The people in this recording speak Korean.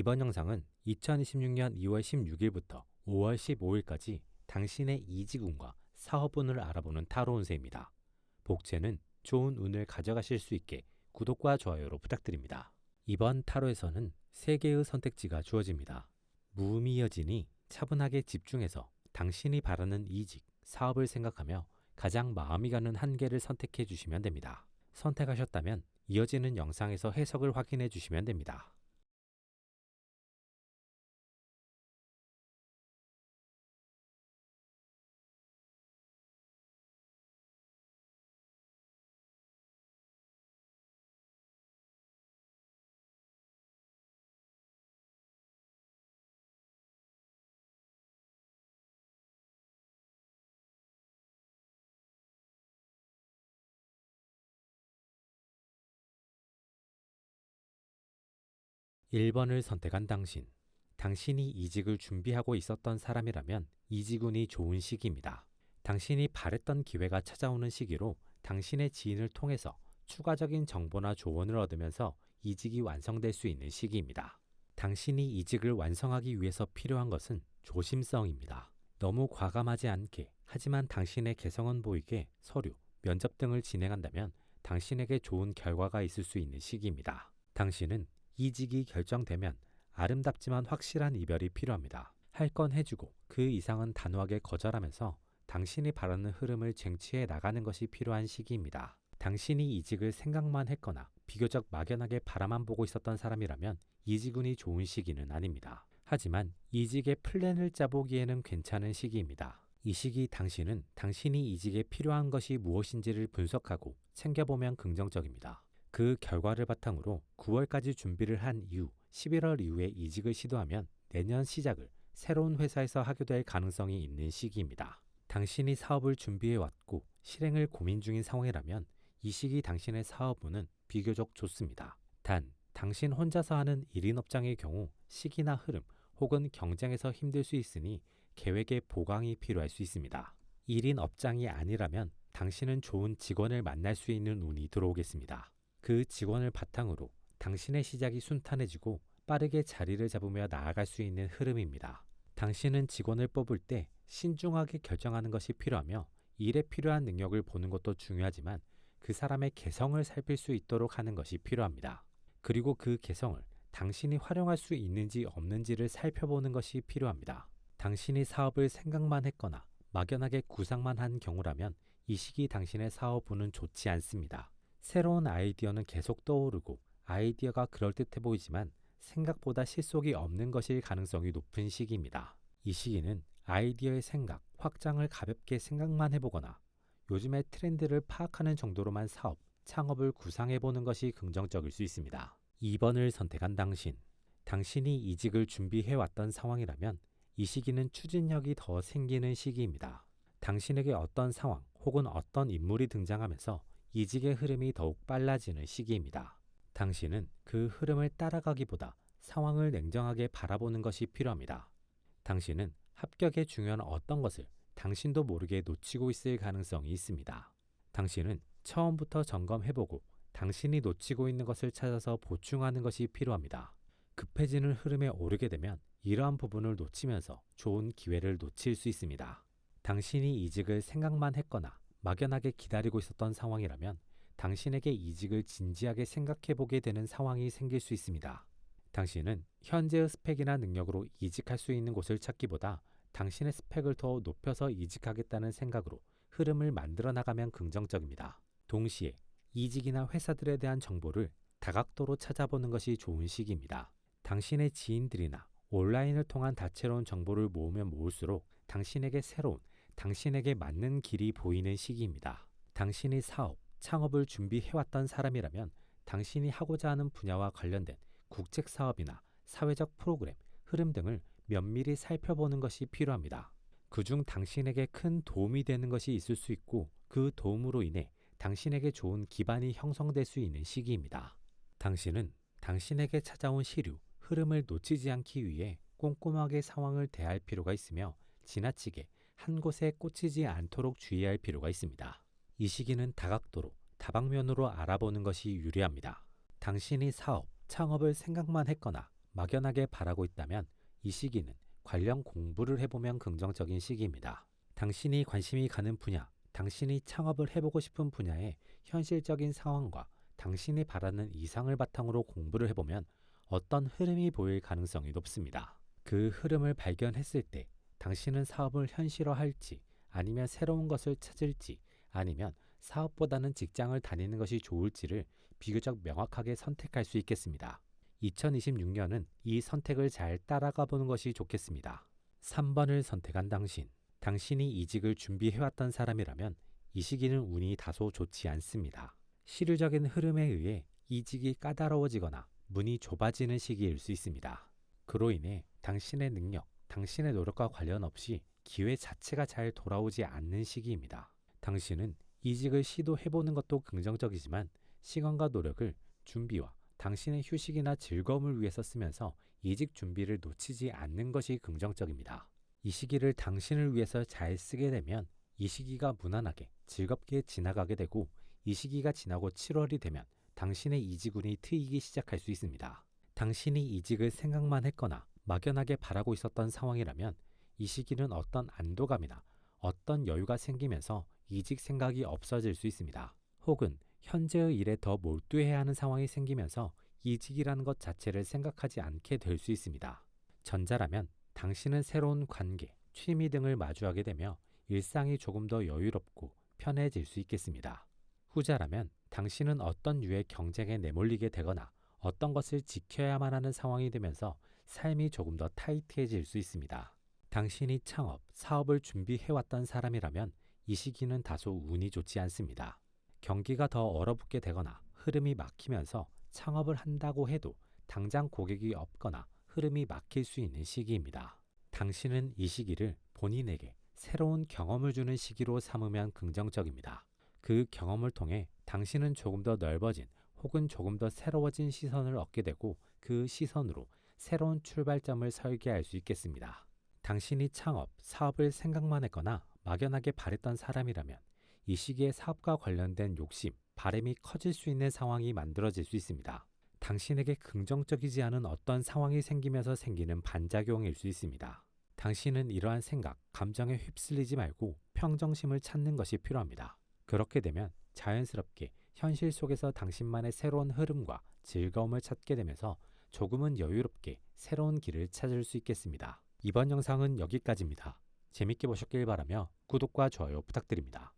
이번 영상은 2026년 2월 16일부터 5월 15일까지 당신의 이직운과 사업운을 알아보는 타로 운세입니다. 복채는 좋은 운을 가져가실 수 있게 구독과 좋아요로 부탁드립니다. 이번 타로에서는 3개의 선택지가 주어집니다. 무의미여지니 차분하게 집중해서 당신이 바라는 이직, 사업을 생각하며 가장 마음이 가는 한 개를 선택해 주시면 됩니다. 선택하셨다면 이어지는 영상에서 해석을 확인해 주시면 됩니다. 일 번을 선택한 당신. 당신이 이직을 준비하고 있었던 사람이라면 이직운이 좋은 시기입니다. 당신이 바랬던 기회가 찾아오는 시기로 당신의 지인을 통해서 추가적인 정보나 조언을 얻으면서 이직이 완성될 수 있는 시기입니다. 당신이 이직을 완성하기 위해서 필요한 것은 조심성입니다. 너무 과감하지 않게, 하지만 당신의 개성은 보이게 서류, 면접 등을 진행한다면 당신에게 좋은 결과가 있을 수 있는 시기입니다. 당신은 이직이 결정되면 아름답지만 확실한 이별이 필요합니다. 할 건 해주고 그 이상은 단호하게 거절하면서 당신이 바라는 흐름을 쟁취해 나가는 것이 필요한 시기입니다. 당신이 이직을 생각만 했거나 비교적 막연하게 바라만 보고 있었던 사람이라면 이직운이 좋은 시기는 아닙니다. 하지만 이직의 플랜을 짜보기에는 괜찮은 시기입니다. 이 시기 당신은 당신이 이직에 필요한 것이 무엇인지를 분석하고 챙겨보면 긍정적입니다. 그 결과를 바탕으로 9월까지 준비를 한 이후 11월 이후에 이직을 시도하면 내년 시작을 새로운 회사에서 하게 될 가능성이 있는 시기입니다. 당신이 사업을 준비해왔고 실행을 고민 중인 상황이라면 이 시기 당신의 사업운은 비교적 좋습니다. 단, 당신 혼자서 하는 1인 업장의 경우 시기나 흐름 혹은 경쟁에서 힘들 수 있으니 계획의 보강이 필요할 수 있습니다. 1인 업장이 아니라면 당신은 좋은 직원을 만날 수 있는 운이 들어오겠습니다. 그 직원을 바탕으로 당신의 시작이 순탄해지고 빠르게 자리를 잡으며 나아갈 수 있는 흐름입니다. 당신은 직원을 뽑을 때 신중하게 결정하는 것이 필요하며 일에 필요한 능력을 보는 것도 중요하지만 그 사람의 개성을 살필 수 있도록 하는 것이 필요합니다. 그리고 그 개성을 당신이 활용할 수 있는지 없는지를 살펴보는 것이 필요합니다. 당신이 사업을 생각만 했거나 막연하게 구상만 한 경우라면 이 시기 당신의 사업운은 좋지 않습니다. 새로운 아이디어는 계속 떠오르고 아이디어가 그럴듯해 보이지만 생각보다 실속이 없는 것일 가능성이 높은 시기입니다. 이 시기는 아이디어의 생각, 확장을 가볍게 생각만 해보거나 요즘의 트렌드를 파악하는 정도로만 사업, 창업을 구상해보는 것이 긍정적일 수 있습니다. 2번을 선택한 당신. 당신이 이직을 준비해왔던 상황이라면 이 시기는 추진력이 더 생기는 시기입니다. 당신에게 어떤 상황 혹은 어떤 인물이 등장하면서 이직의 흐름이 더욱 빨라지는 시기입니다. 당신은 그 흐름을 따라가기보다 상황을 냉정하게 바라보는 것이 필요합니다. 당신은 합격에 중요한 어떤 것을 당신도 모르게 놓치고 있을 가능성이 있습니다. 당신은 처음부터 점검해보고 당신이 놓치고 있는 것을 찾아서 보충하는 것이 필요합니다. 급해지는 흐름에 오르게 되면 이러한 부분을 놓치면서 좋은 기회를 놓칠 수 있습니다. 당신이 이직을 생각만 했거나 막연하게 기다리고 있었던 상황이라면 당신에게 이직을 진지하게 생각해보게 되는 상황이 생길 수 있습니다. 당신은 현재의 스펙이나 능력으로 이직할 수 있는 곳을 찾기보다 당신의 스펙을 더 높여서 이직하겠다는 생각으로 흐름을 만들어 나가면 긍정적입니다. 동시에 이직이나 회사들에 대한 정보를 다각도로 찾아보는 것이 좋은 시기입니다. 당신의 지인들이나 온라인을 통한 다채로운 정보를 모으면 모을수록 당신에게 새로운, 당신에게 맞는 길이 보이는 시기입니다. 당신이 사업, 창업을 준비해왔던 사람이라면 당신이 하고자 하는 분야와 관련된 국책 사업이나 사회적 프로그램, 흐름 등을 면밀히 살펴보는 것이 필요합니다. 그중 당신에게 큰 도움이 되는 것이 있을 수 있고 그 도움으로 인해 당신에게 좋은 기반이 형성될 수 있는 시기입니다. 당신은 당신에게 찾아온 시류, 흐름을 놓치지 않기 위해 꼼꼼하게 상황을 대할 필요가 있으며 지나치게 한 곳에 꽂히지 않도록 주의할 필요가 있습니다. 이 시기는 다각도로, 다방면으로 알아보는 것이 유리합니다. 당신이 사업, 창업을 생각만 했거나 막연하게 바라고 있다면 이 시기는 관련 공부를 해보면 긍정적인 시기입니다. 당신이 관심이 가는 분야, 당신이 창업을 해보고 싶은 분야의 현실적인 상황과 당신이 바라는 이상을 바탕으로 공부를 해보면 어떤 흐름이 보일 가능성이 높습니다. 그 흐름을 발견했을 때 당신은 사업을 현실화할지 아니면 새로운 것을 찾을지 아니면 사업보다는 직장을 다니는 것이 좋을지를 비교적 명확하게 선택할 수 있겠습니다. 2026년은 이 선택을 잘 따라가 보는 것이 좋겠습니다. 3번을 선택한 당신. 당신이 이직을 준비해왔던 사람이라면 이 시기는 운이 다소 좋지 않습니다. 시류적인 흐름에 의해 이직이 까다로워지거나 문이 좁아지는 시기일 수 있습니다. 그로 인해 당신의 능력, 당신의 노력과 관련 없이 기회 자체가 잘 돌아오지 않는 시기입니다. 당신은 이직을 시도해보는 것도 긍정적이지만 시간과 노력을 준비와 당신의 휴식이나 즐거움을 위해서 쓰면서 이직 준비를 놓치지 않는 것이 긍정적입니다. 이 시기를 당신을 위해서 잘 쓰게 되면 이 시기가 무난하게 즐겁게 지나가게 되고 이 시기가 지나고 7월이 되면 당신의 이직운이 트이기 시작할 수 있습니다. 당신이 이직을 생각만 했거나 막연하게 바라고 있었던 상황이라면 이 시기는 어떤 안도감이나 어떤 여유가 생기면서 이직 생각이 없어질 수 있습니다. 혹은 현재의 일에 더 몰두해야 하는 상황이 생기면서 이직이라는 것 자체를 생각하지 않게 될 수 있습니다. 전자라면 당신은 새로운 관계, 취미 등을 마주하게 되며 일상이 조금 더 여유롭고 편해질 수 있겠습니다. 후자라면 당신은 어떤 유의 경쟁에 내몰리게 되거나 어떤 것을 지켜야만 하는 상황이 되면서 삶이 조금 더 타이트해질 수 있습니다. 당신이 창업, 사업을 준비해왔던 사람이라면 이 시기는 다소 운이 좋지 않습니다. 경기가 더 얼어붙게 되거나 흐름이 막히면서 창업을 한다고 해도 당장 고객이 없거나 흐름이 막힐 수 있는 시기입니다. 당신은 이 시기를 본인에게 새로운 경험을 주는 시기로 삼으면 긍정적입니다. 그 경험을 통해 당신은 조금 더 넓어진 혹은 조금 더 새로워진 시선을 얻게 되고 그 시선으로 새로운 출발점을 설계할 수 있겠습니다. 당신이 창업, 사업을 생각만 했거나 막연하게 바랬던 사람이라면 이 시기에 사업과 관련된 욕심, 바람이 커질 수 있는 상황이 만들어질 수 있습니다. 당신에게 긍정적이지 않은 어떤 상황이 생기면서 생기는 반작용일 수 있습니다. 당신은 이러한 생각, 감정에 휩쓸리지 말고 평정심을 찾는 것이 필요합니다. 그렇게 되면 자연스럽게 현실 속에서 당신만의 새로운 흐름과 즐거움을 찾게 되면서 조금은 여유롭게 새로운 길을 찾을 수 있겠습니다. 이번 영상은 여기까지입니다. 재밌게 보셨길 바라며 구독과 좋아요 부탁드립니다.